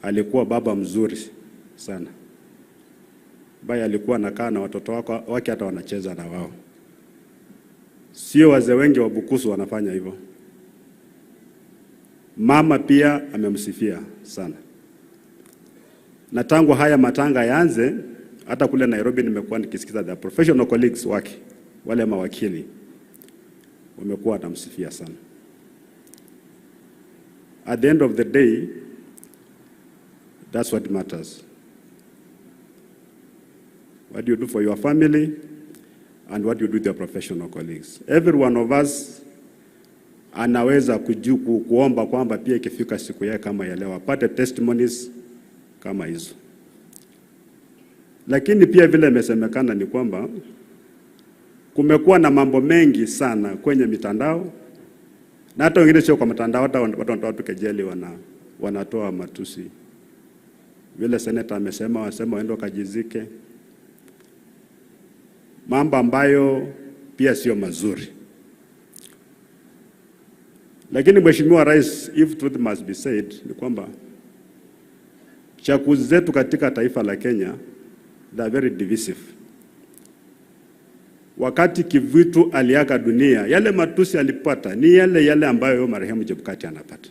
alikuwa baba mzuri sana. Baya alikuwa anakaa na watoto wake hata wanacheza na wao. Sio wazee wengi wa Bukusu wanafanya hivyo. Mama pia amemsifia sana. Na tangu haya matanga yaanze, hata kule Nairobi nimekuwa nikisikiza the professional colleagues wake, wale mawakili wamekuwa wanamsifia sana. At the end of the day, that's what matters. What do you do for your family and what do you do with your professional colleagues? Every one of us anaweza kuomba kwamba pia ikifika siku yake kama ya leo apate testimonies kama hizo. Lakini pia vile imesemekana ni kwamba kumekuwa na mambo mengi sana kwenye mitandao, na hata wengine sio kwa mitandao, hata watu kejeli wanatoa matusi. Vile seneta amesema waende kajizike, mambo ambayo pia sio mazuri. Lakini Mheshimiwa Rais, if truth must be said, ni kwamba chaguzi zetu katika taifa la Kenya, they are very divisive. Wakati Kivutu aliaga dunia, yale matusi alipata ni yale ambayo marehemu Chebukati anapata.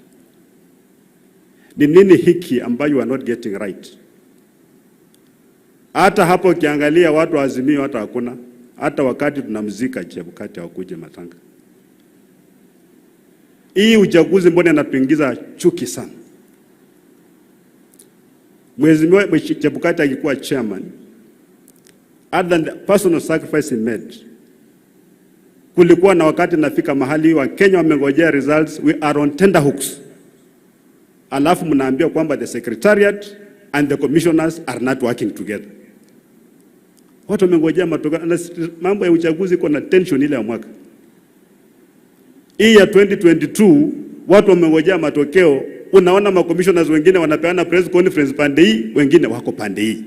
Ni nini hiki ambayo you are not getting right? Hata hapo ukiangalia watu wa Azimio hata hakuna. Hata wakati tunamzika Chebukati hawakuje matanga. Hii uchaguzi mbona inatuingiza chuki sana? Mheshimiwa Chebukati akikuwa chairman, other than the personal sacrifice he made, kulikuwa na wakati nafika mahali wa Kenya wamengojea results, we are on tender hooks. Alafu mnaambia kwamba the secretariat and the commissioners are not working together. Watu wamengojea matokeo. Mambo ya uchaguzi iko na tension ile ya mwaka. Hii ya 2022 watu wamengojea matokeo. Unaona ma commissioners wengine wanapeana press conference pande hii, wengine wako pande hii.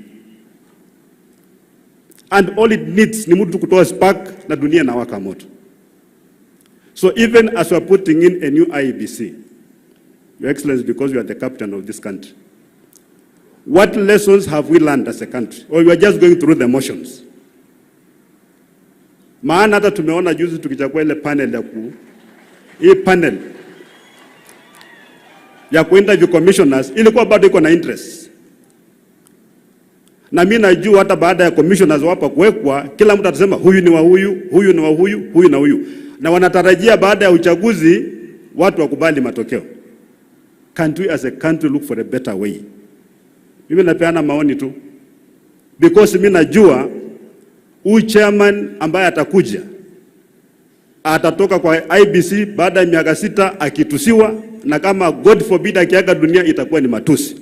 And all it needs ni mtu kutoa spark na dunia na waka moto. So even as we are putting in a new IEBC, Your Excellency, because you are the captain of this country, what lessons have we learned as a country? Or we are just going through the motions? Maana hata tumeona juzi tukichagua ile panel ya kuinterview commissioners, ilikuwa bado iko na interest. Na mimi najua hata baada ya commissioners wapa kuwekwa, kila mtu atasema huyu ni wa huyu, huyu ni wa huyu, huyu na huyu. Na wanatarajia baada ya uchaguzi watu wakubali matokeo. Can't we as a country look for a better way? Mimi napeana maoni tu. Because mimi najua huyu chairman ambaye atakuja atatoka kwa IBC baada ya miaka 6 akitusiwa, na kama God forbid akiaga dunia itakuwa ni matusi.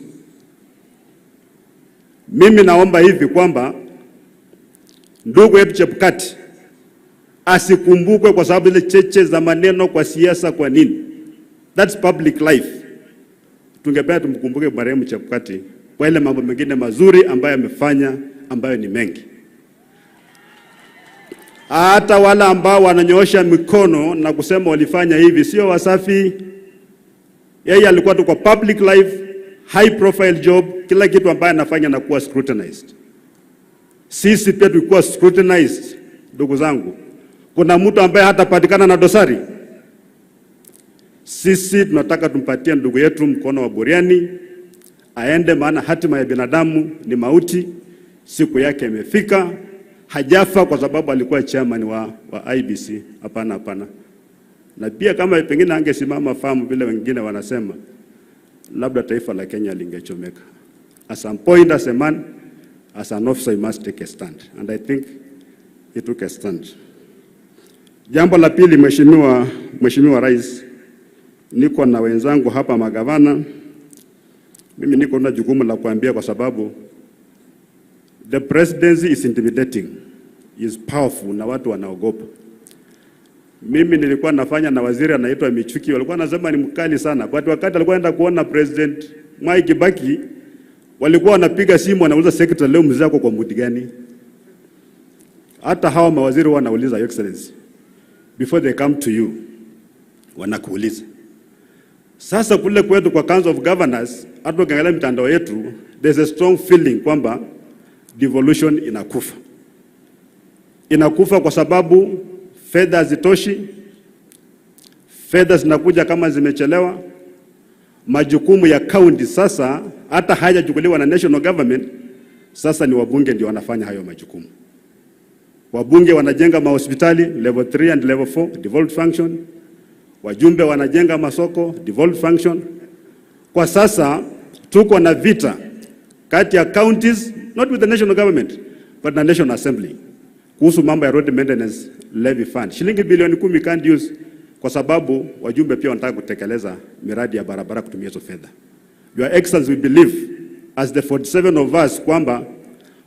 Mimi naomba hivi kwamba ndugu yetu Chebukati asikumbukwe kwa sababu ile cheche za maneno kwa siasa. Kwa nini? That's public life. Tungependa tumkumbuke marehemu Chebukati kwa ile mambo mengine mazuri ambayo amefanya, ambayo ni mengi. Hata wala ambao wananyoosha mikono na kusema walifanya hivi sio wasafi. Yeye alikuwa tu kwa public life, high profile job, kila kitu ambaye anafanya na kuwa scrutinized. Sisi pia tulikuwa scrutinized, ndugu zangu. Kuna mtu ambaye hatapatikana na dosari. Sisi tunataka tumpatie ndugu yetu mkono wa buriani aende, maana hatima ya binadamu ni mauti. Siku yake imefika. Hajafa kwa sababu alikuwa chairman wa IBC. Hapana, hapana. Na pia kama pengine angesimama fahamu vile wengine wanasema, labda taifa la Kenya lingechomeka. At some point as a man, as an officer, you must take a stand. And I think he took a stand. Jambo la pili, Mheshimiwa Rais, niko na wenzangu hapa magavana. Mimi niko na jukumu la kuambia kwa sababu the presidency is intimidating, is powerful, na watu wanaogopa. Mimi nilikuwa nafanya na waziri anaitwa Michuki, walikuwa nasema ni mkali sana. But wakati alikuwa anaenda kuona President Mwai Kibaki, walikuwa wanapiga simu wanauliza secretary, leo mzee wako kwa mudi gani? Hata hawa mawaziri wanauliza, Your Excellency, before they come to you, wanakuuliza. Sasa kule kwetu kwa Council of Governors, hata ukiangalia mitandao yetu, there's a strong feeling kwamba devolution inakufa. Inakufa kwa sababu fedha hazitoshi, fedha zinakuja kama zimechelewa. Majukumu ya county sasa hata hayajukuliwa na national government, sasa ni wabunge ndio wanafanya hayo majukumu. Wabunge wanajenga mahospitali level 3 and level 4 devolved function. Wajumbe wanajenga masoko devolved function. Kwa sasa tuko na vita kati ya counties, not with the national government but the National Assembly, kuhusu mambo ya road maintenance levy fund. Shilingi bilioni 10 can't use kwa sababu wajumbe pia wanataka kutekeleza miradi ya barabara kutumia hizo fedha. Your Excellency, we believe as the 47 of us kwamba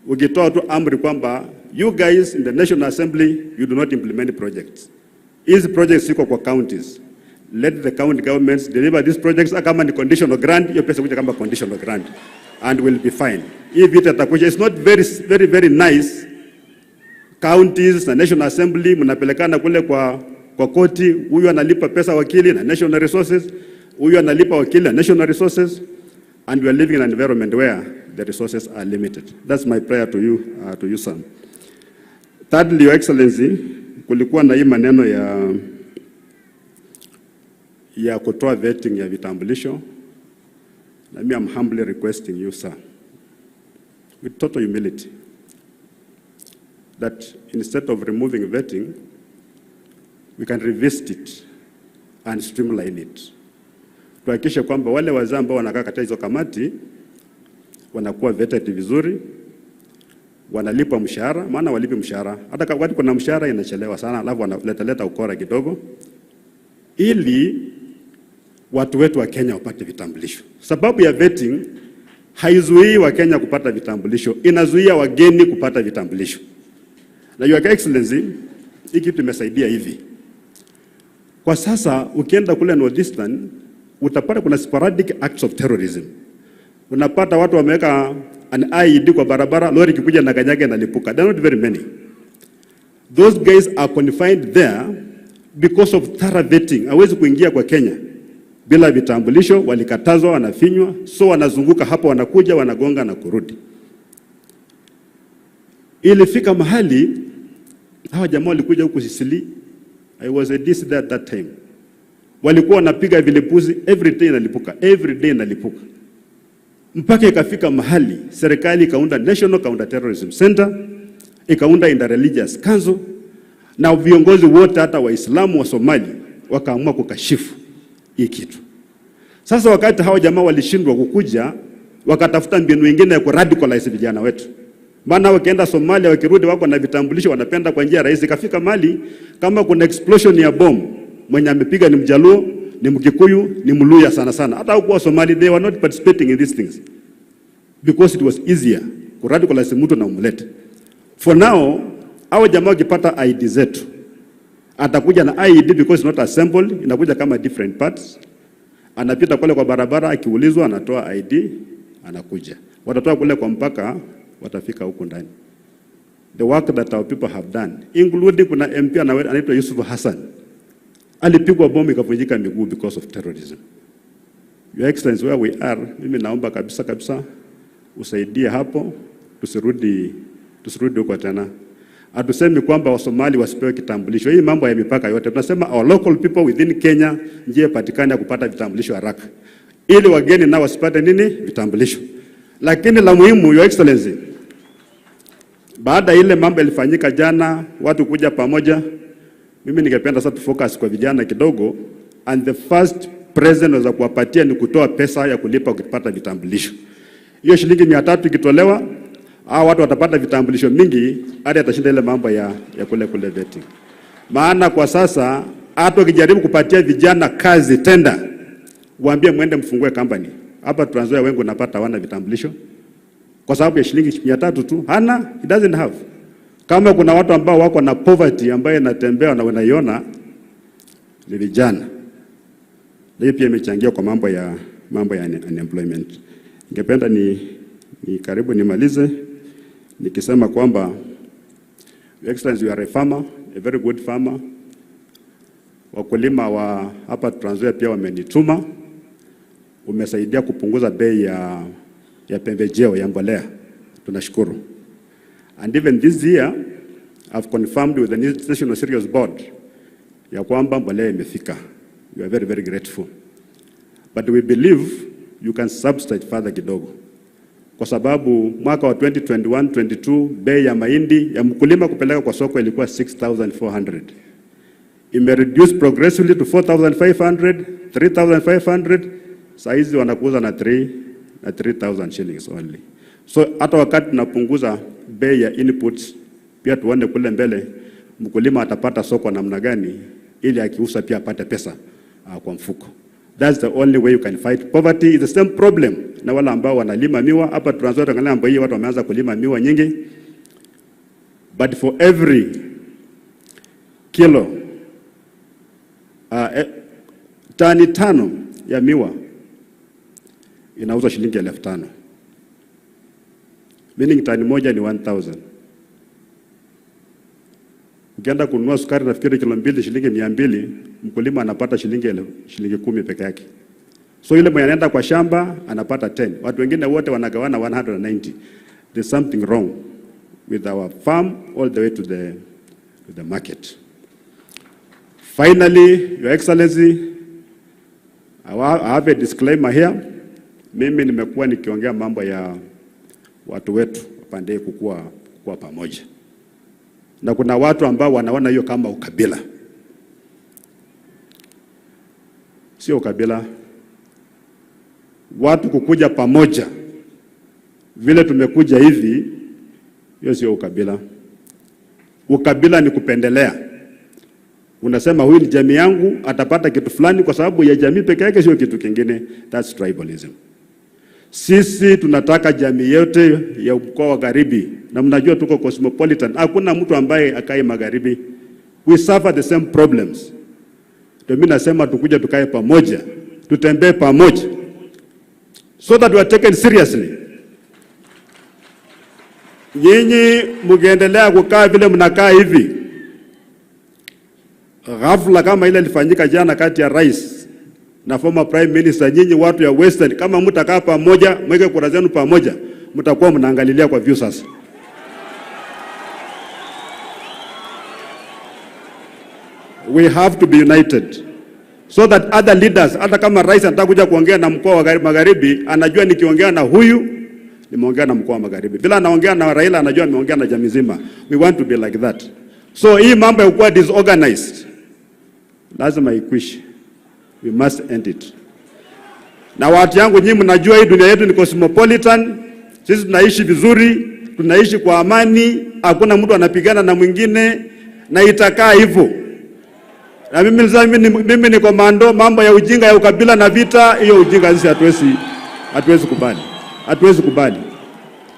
ukitoa tu amri kwamba you guys in the National Assembly you do not implement projects. These projects ziko kwa counties. Let the county governments deliver these projects. Kama ni conditional grant, hiyo pesa kuja kama conditional grant and will be fine. Hii vita itakuja. It's not very nice. Counties na National Assembly mnapelekana kule kwa koti, huyu analipa pesa wakili na national resources, huyu analipa wakili na national resources, and we are living in an environment where the resources are limited. That's my prayer to you sir. Thirdly, Your Excellency, kulikuwa na hii maneno ya kutoa vetting ya vitambulisho. Na mimi I'm humbly requesting you sir, with total humility, that instead of removing vetting, we can revisit it and streamline it. Tuhakikishe kwamba wale wazee ambao wanakaa katika hizo kamati wanakuwa vetted vizuri, wanalipa mshahara, maana walipi mshahara. Hata wakati kuna mshahara inachelewa sana, alafu wanaleta ukora kidogo, ili watu wetu wa Kenya wapate vitambulisho. Sababu ya vetting haizuii wa Kenya kupata vitambulisho, inazuia wageni kupata vitambulisho. Na Your Excellency, hiki tumesaidia hivi. Kwa sasa ukienda kule Northeastern utapata kuna sporadic acts of terrorism. Unapata watu wameweka an IED kwa barabara, lori kikuja na kanyage na lipuka. There are not very many. Those guys are confined there because of thorough vetting. Hawezi kuingia kwa Kenya bila vitambulisho, walikatazwa, wanafinywa, so wanazunguka hapa, wanakuja, wanagonga na kurudi. Ilifika mahali hawa jamaa walikuja huku Sisili. I was a DC there at that time. Walikuwa wanapiga vilipuzi, every day inalipuka. Mpaka ikafika mahali serikali ikaunda National Counter Terrorism Center, ikaunda Interreligious Council, na viongozi wote hata Waislamu wa Somali wakaamua kukashifu hii kitu. Sasa wakati hao jamaa walishindwa kukuja, wakatafuta mbinu nyingine ya kuradicalize vijana wetu. Maana wakienda Somalia wakirudi wako na vitambulisho, wanapenda kwa njia rahisi. Kafika mali kama kuna explosion ya bomb, mwenye amepiga ni Mjaluo, ni Mkikuyu, ni Mluya sana. Hata huko Somali they were not participating in these things because it was easier kuradicalize mtu na umlete. For now, hao jamaa wakipata ID zetu, atakuja na ID because it's not assembled, inakuja kama different parts. Anapita kule kwa barabara, akiulizwa anatoa ID, anakuja. Watatoa kule kwa mpaka, watafika huko ndani. The work that our people have done, including kuna MP anaitwa Yusuf Hassan, alipigwa bomu ikavunjika miguu because of terrorism. Your Excellency, where we are, mimi naomba kabisa usaidie hapo, tusirudi huko tena. Hatusemi kwamba Wasomali wasipewe kitambulisho. Hii mambo ya mipaka yote tunasema our local people within Kenya njie patikane ya kupata vitambulisho haraka, ili wageni nao wasipate nini? Vitambulisho. Lakini la muhimu, Your Excellency, baada ile mambo ilifanyika jana, watu kuja pamoja, mimi ningependa sasa focus kwa vijana kidogo, and the first present waweza kuwapatia ni kutoa pesa ya kulipa ukipata vitambulisho. Hiyo shilingi 300 ikitolewa, hao watu watapata vitambulisho mingi, hadi atashinda ile mambo ya kule vetting. Maana kwa sasa hata ukijaribu kupatia vijana kazi tenda, waambie mwende mfungue company. Hapa Trans Nzoia wengi unapata wana vitambulisho kwa sababu ya shilingi 300 tu. Hana, he doesn't have. Kama kuna watu ambao wako na poverty ambayo inatembea na wanaiona ni vijana. Hii pia imechangia kwa mambo ya unemployment. Ningependa ni karibu nimalize nikisema kwamba Your Excellency, you are a farmer, a very good farmer. Wakulima wa hapa Trans Nzoia pia wamenituma umesaidia kupunguza bei ya pembejeo ya mbolea. Tunashukuru. And even this year I've confirmed with the National Cereals Board ya kwamba mbolea imefika. We are very, very grateful. But we believe you can substitute further kidogo. Kwa sababu mwaka wa 2021-22 bei ya mahindi ya mkulima kupeleka kwa soko ilikuwa 6,400. Reduce progressively to 4,500, 3,500. Saizi wanakuuza na 3,000 shillings only. So hata wakati tunapunguza bei ya inputs, pia tuone kule mbele mkulima atapata soko namna gani ili akiuza pia apate pesa kwa mfuko. That's the only way you can fight poverty. It's the same problem na wala ambao wanalima miwa hapa Trans-Nzoia. Angalia ambao hii watu wameanza kulima miwa nyingi, but for every kilo tani 5 ya miwa inauzwa shilingi 5,000, meaning tani moja ni 1,000. Ukienda kununua sukari nafikiri kilo 2 shilingi 200, mkulima anapata shilingi 10 peke yake. So ile mwenye anaenda kwa shamba anapata 10. Watu wengine wote wanagawana 190. There's something wrong with our farm all the way to the market. Finally, Your Excellency, I have a disclaimer here. Mimi nimekuwa nikiongea mambo ya watu wetu wapande kukua pamoja. Na kuna watu ambao wanaona hiyo kama ukabila. Sio ukabila. Watu kukuja pamoja vile tumekuja hivi, hiyo sio ukabila. Ukabila ni kupendelea. Unasema huyu ni jamii yangu atapata kitu fulani kwa sababu ya jamii peke yake, sio kitu kingine. That's tribalism. Sisi tunataka jamii yote ya mkoa wa Magharibi, na mnajua tuko cosmopolitan. Hakuna mtu ambaye akae Magharibi. We suffer the same problems. Ndio mimi nasema tukuja tukae pamoja, tutembee pamoja, so that we are taken seriously. Nyinyi mkiendelea kukaa vile mnakaa hivi, ghafla kama ile ilifanyika jana kati ya rais na former prime minister, nyinyi watu ya Western, kama mtakaa pamoja, mweke kura zenu pamoja, mtakuwa mnaangalilia kwa view sasa. We have to be united so that other leaders, hata kama rais anataka kuja kuongea na mkoa wa Magharibi, anajua nikiongea na huyu nimeongea na mkoa wa Magharibi. Bila anaongea na Raila anajua ameongea na jamii nzima. We want to be like that. So hii mambo ya kuwa disorganized lazima ikwishe. We must end it. Na watu yangu nyinyi mnajua hii dunia yetu ni cosmopolitan. Sisi tunaishi vizuri, tunaishi kwa amani, hakuna mtu anapigana na mwingine, na itakaa hivyo. Na mimi ni komando. Mambo ya ujinga ya ukabila na vita, hiyo ujinga sisi hatuwezi kubali. Hatuwezi kubali.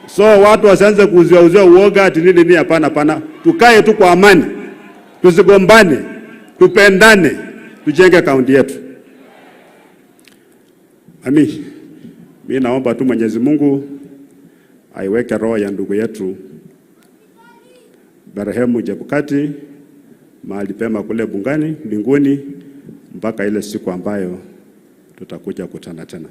So watu wasianze kuuzia uoga ati nini, hapana. Tukae tu kwa amani. Tusigombane, tupendane, tujenge kaunti yetu. Mimi naomba tu Mwenyezi Mungu aiweke roho ya ndugu yetu Marehemu Chebukati mahali pema kule mbinguni mpaka ile siku ambayo tutakuja kukutana tena.